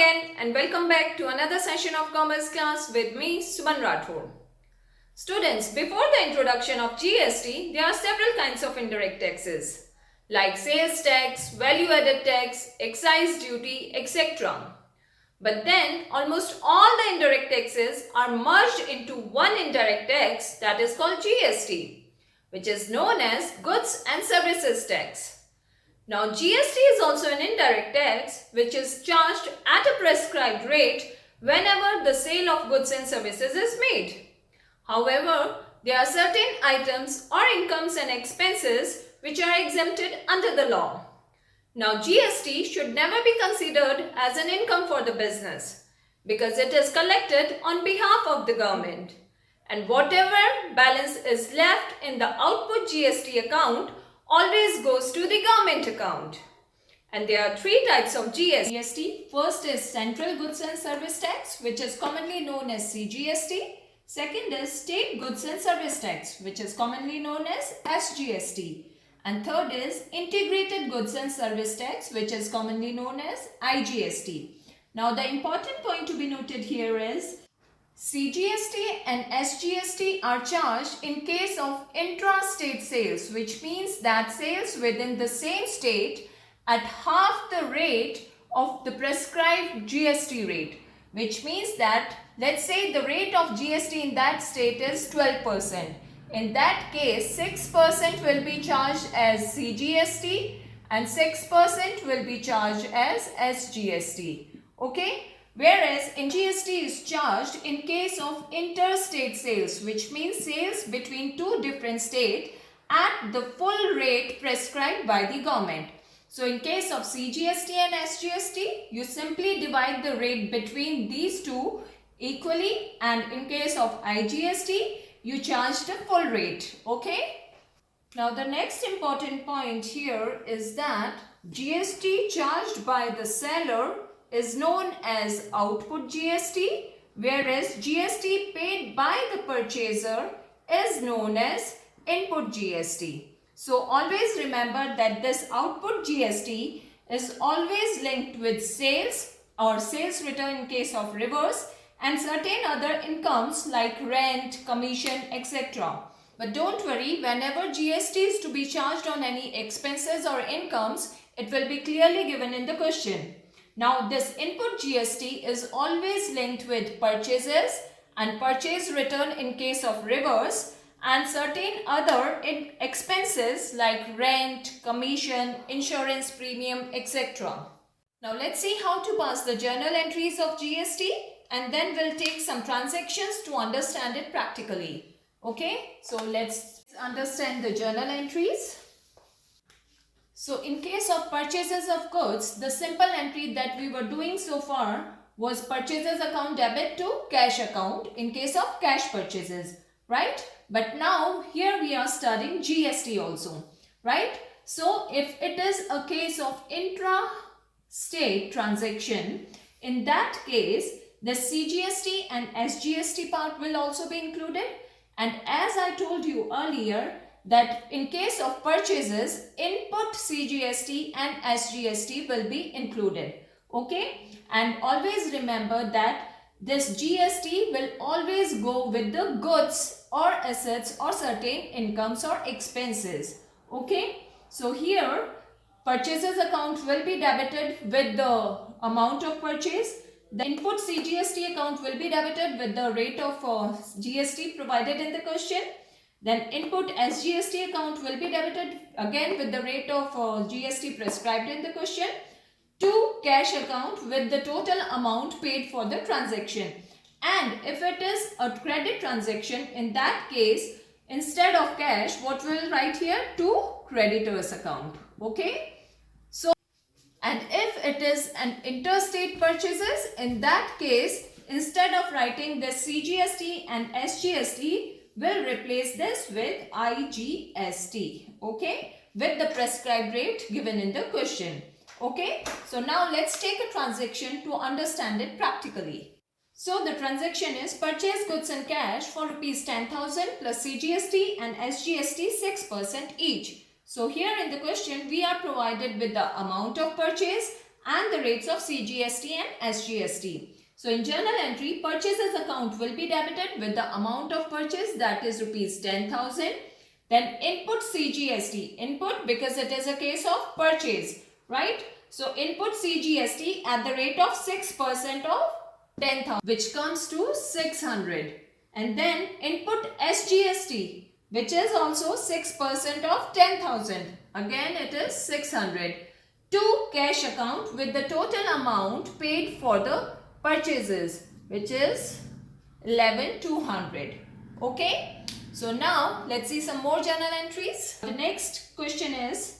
again and welcome back to another session of commerce class with me, Suman Rathore. Students, before the introduction of GST, there are several kinds of indirect taxes like sales tax, value-added tax, excise duty, etc. But then almost all the indirect taxes are merged into one indirect tax that is called GST, which is known as Goods and Services Tax. Now, GST is also an indirect tax which is charged at a prescribed rate whenever the sale of goods and services is made. However, there are certain items or incomes and expenses which are exempted under the law. Now, GST should never be considered as an income for the business because it is collected on behalf of the government. And whatever balance is left in the output GST account always goes to the government account. And there are three types of GST. First is Central Goods and Service Tax, which is commonly known as CGST. Second is State Goods and Service Tax, which is commonly known as SGST. And third is Integrated Goods and Service Tax, which is commonly known as IGST. Now, the important point to be noted here is CGST and SGST are charged in case of intra-state sales, which means that sales within the same state at half the rate of the prescribed GST rate, which means that let's say the rate of GST in that state is 12%. In that case, 6% will be charged as CGST and 6% will be charged as SGST. Okay? Whereas GST is charged in case of interstate sales, which means sales between two different states at the full rate prescribed by the government. So in case of CGST and SGST, you simply divide the rate between these two equally, and in case of IGST, you charge the full rate. Okay? Now the next important point here is that GST charged by the seller is known as output GST, whereas GST paid by the purchaser is known as input GST. So always remember that this output GST is always linked with sales or sales return in case of reverse and certain other incomes like rent, commission, etc. But don't worry, whenever GST is to be charged on any expenses or incomes, it will be clearly given in the question. Now, this input GST is always linked with purchases and purchase return in case of reverse and certain other expenses like rent, commission, insurance premium, etc. Now, let's see how to pass the journal entries of GST and then we'll take some transactions to understand it practically. Okay, so let's understand the journal entries. So in case of purchases of goods, the simple entry that we were doing so far was purchases account debit to cash account in case of cash purchases, right? But now here we are studying GST also, right? So if it is a case of intra-state transaction, in that case, the CGST and SGST part will also be included. And as I told you earlier, that in case of purchases, input CGST and SGST will be included. Okay? And always remember that this GST will always go with the goods or assets or certain incomes or expenses. Okay? So here, purchases account will be debited with the amount of purchase. The input CGST account will be debited with the rate of GST provided in the question. Then input SGST account will be debited again with the rate of GST prescribed in the question to cash account with the total amount paid for the transaction. And if it is a credit transaction, in that case, instead of cash, what we'll write here? To creditors account. Okay? So, and if it is an interstate purchases, in that case, instead of writing the CGST and SGST, we'll replace this with IGST, okay, with the prescribed rate given in the question, okay. So now let's take a transaction to understand it practically. So the transaction is purchase goods in cash for rupees 10,000 plus CGST and SGST 6% each. So here in the question we are provided with the amount of purchase and the rates of CGST and SGST. So in journal entry, purchases account will be debited with the amount of purchase, that is rupees 10,000. Then input CGST, input because it is a case of purchase, right? So input CGST at the rate of 6% of 10,000, which comes to 600. And then input SGST, which is also 6% of 10,000. Again it is 600. To cash account with the total amount paid for the purchases, which is 11,200. Okay. So now let's see some more journal entries. The next question is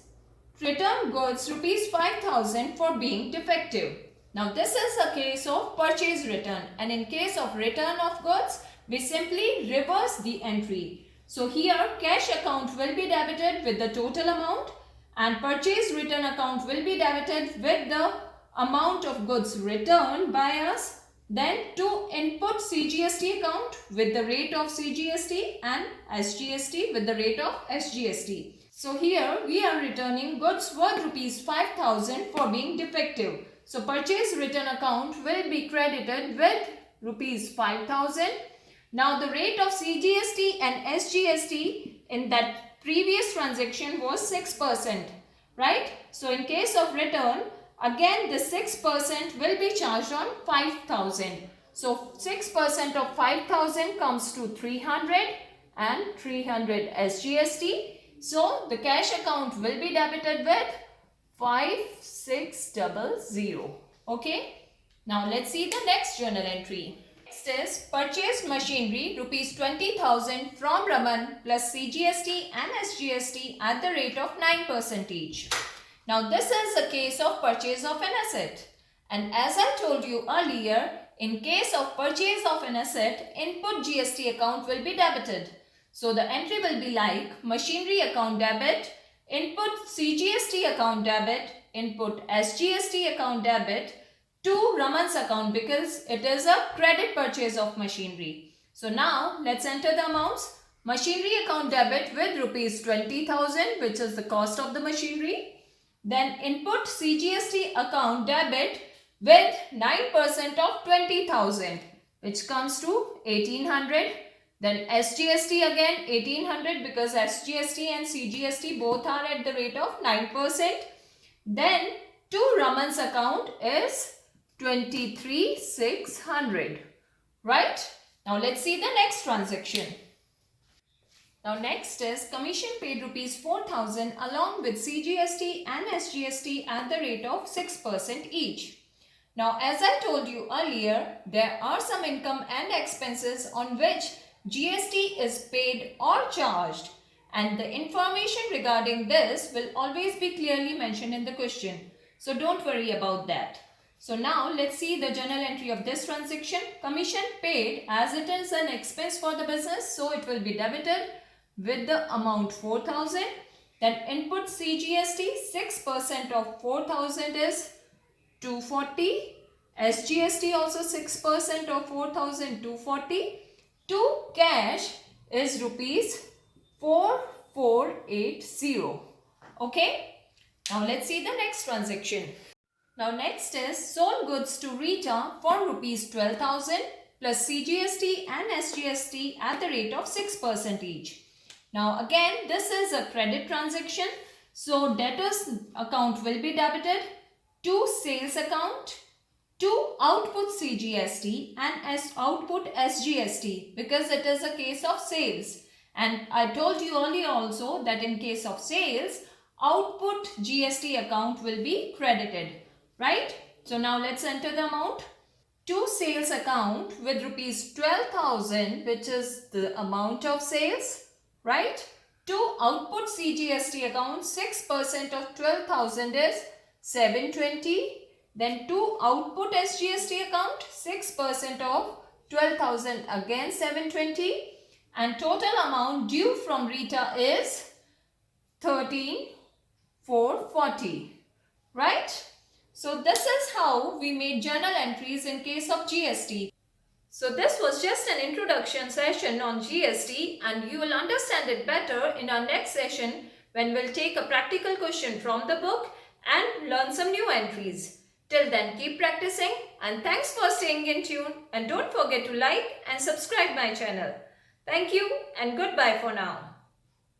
return goods rupees 5,000 for being defective. Now this is a case of purchase return, and in case of return of goods we simply reverse the entry. So here cash account will be debited with the total amount and purchase return account will be debited with the amount of goods returned by us. Then to input CGST account with the rate of CGST and SGST with the rate of SGST. So here we are returning goods worth rupees 5,000 for being defective. So purchase return account will be credited with rupees 5,000. Now the rate of CGST and SGST in that previous transaction was 6%, right? So in case of return, again the 6% will be charged on 5,000. So 6% of 5,000 comes to 300 and 300 SGST. So the cash account will be debited with 5600. Okay. Now let's see the next journal entry. Next is purchased machinery rupees 20,000 from Raman plus CGST and SGST at the rate of 9% each. Now this is a case of purchase of an asset, and as I told you earlier, in case of purchase of an asset, input GST account will be debited. So the entry will be like machinery account debit, input CGST account debit, input SGST account debit to Raman's account because it is a credit purchase of machinery. So now let's enter the amounts. Machinery account debit with rupees 20,000, which is the cost of the machinery. Then input CGST account debit with 9% of 20,000, which comes to 1,800. Then SGST again 1,800 because SGST and CGST both are at the rate of 9%. Then to Raman's account is 23,600. Right? Now let's see the next transaction. Now next is commission paid rupees 4,000 along with CGST and SGST at the rate of 6% each. Now as I told you earlier, there are some income and expenses on which GST is paid or charged, and the information regarding this will always be clearly mentioned in the question. So don't worry about that. So now let's see the journal entry of this transaction. Commission paid, as it is an expense for the business, so it will be debited with the amount 4,000. Then input CGST, 6% of 4,000 is 240. SGST also 6% of 4,000, 240. To cash is rupees 4,480. Okay. Now let's see the next transaction. Now next is sold goods to Rita for rupees 12,000 plus CGST and SGST at the rate of 6% each. Now again this is a credit transaction, so debtors account will be debited to sales account, to output CGST and as output SGST because it is a case of sales. And I told you earlier also that in case of sales, output GST account will be credited, right? So now let's enter the amount. To sales account with rupees 12,000, which is the amount of sales, right? To output CGST account, 6% of 12,000 is 720. Then to output SGST account, 6% of 12,000 again 720. And total amount due from Rita is 13,440. Right? So this is how we made journal entries in case of GST. So this was just an introduction session on GST, and you will understand it better in our next session when we'll take a practical question from the book and learn some new entries. Till then, keep practicing and thanks for staying in tune, and don't forget to like and subscribe my channel. Thank you and goodbye for now.